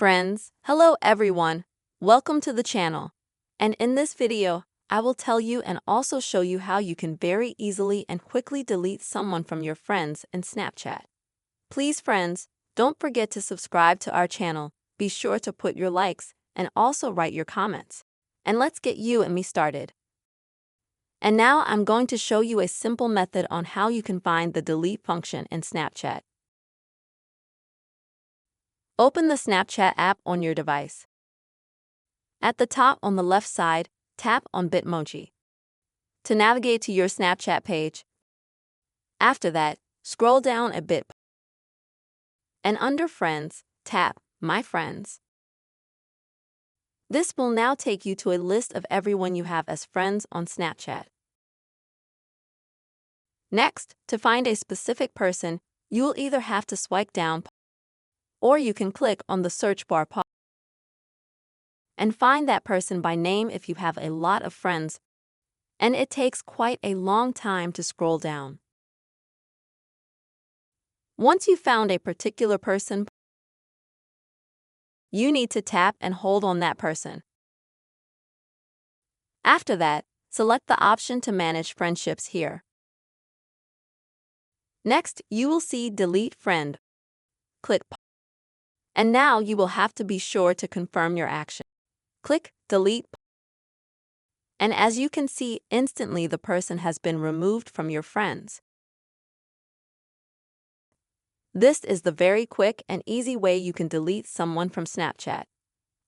Friends, hello everyone. Welcome to the channel. And in this video, I will tell you and also show you how you can very easily and quickly delete someone from your friends in Snapchat. Please friends, don't forget to subscribe to our channel. Be sure to put your likes and also write your comments. And let's get you and me started. And now I'm going to show you a simple method on how you can find the delete function in Snapchat. Open the Snapchat app on your device. At the top on the left side, tap on Bitmoji to navigate to your Snapchat page. After that, scroll down a bit and under Friends, tap My Friends. This will now take you to a list of everyone you have as friends on Snapchat. Next, to find a specific person, you will either have to swipe down or you can click on the search bar and find that person by name if you have a lot of friends, and it takes quite a long time to scroll down. Once you've found a particular person, you need to tap and hold on that person. After that, select the option to manage friendships here. Next, you will see Delete Friend. Click and now you will have to be sure to confirm your action. Click Delete, and as you can see, instantly the person has been removed from your friends. This is the very quick and easy way you can delete someone from Snapchat.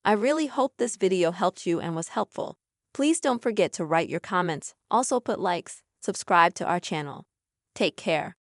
I really hope this video helped you and was helpful. Please don't forget to write your comments, also put likes, subscribe to our channel. Take care.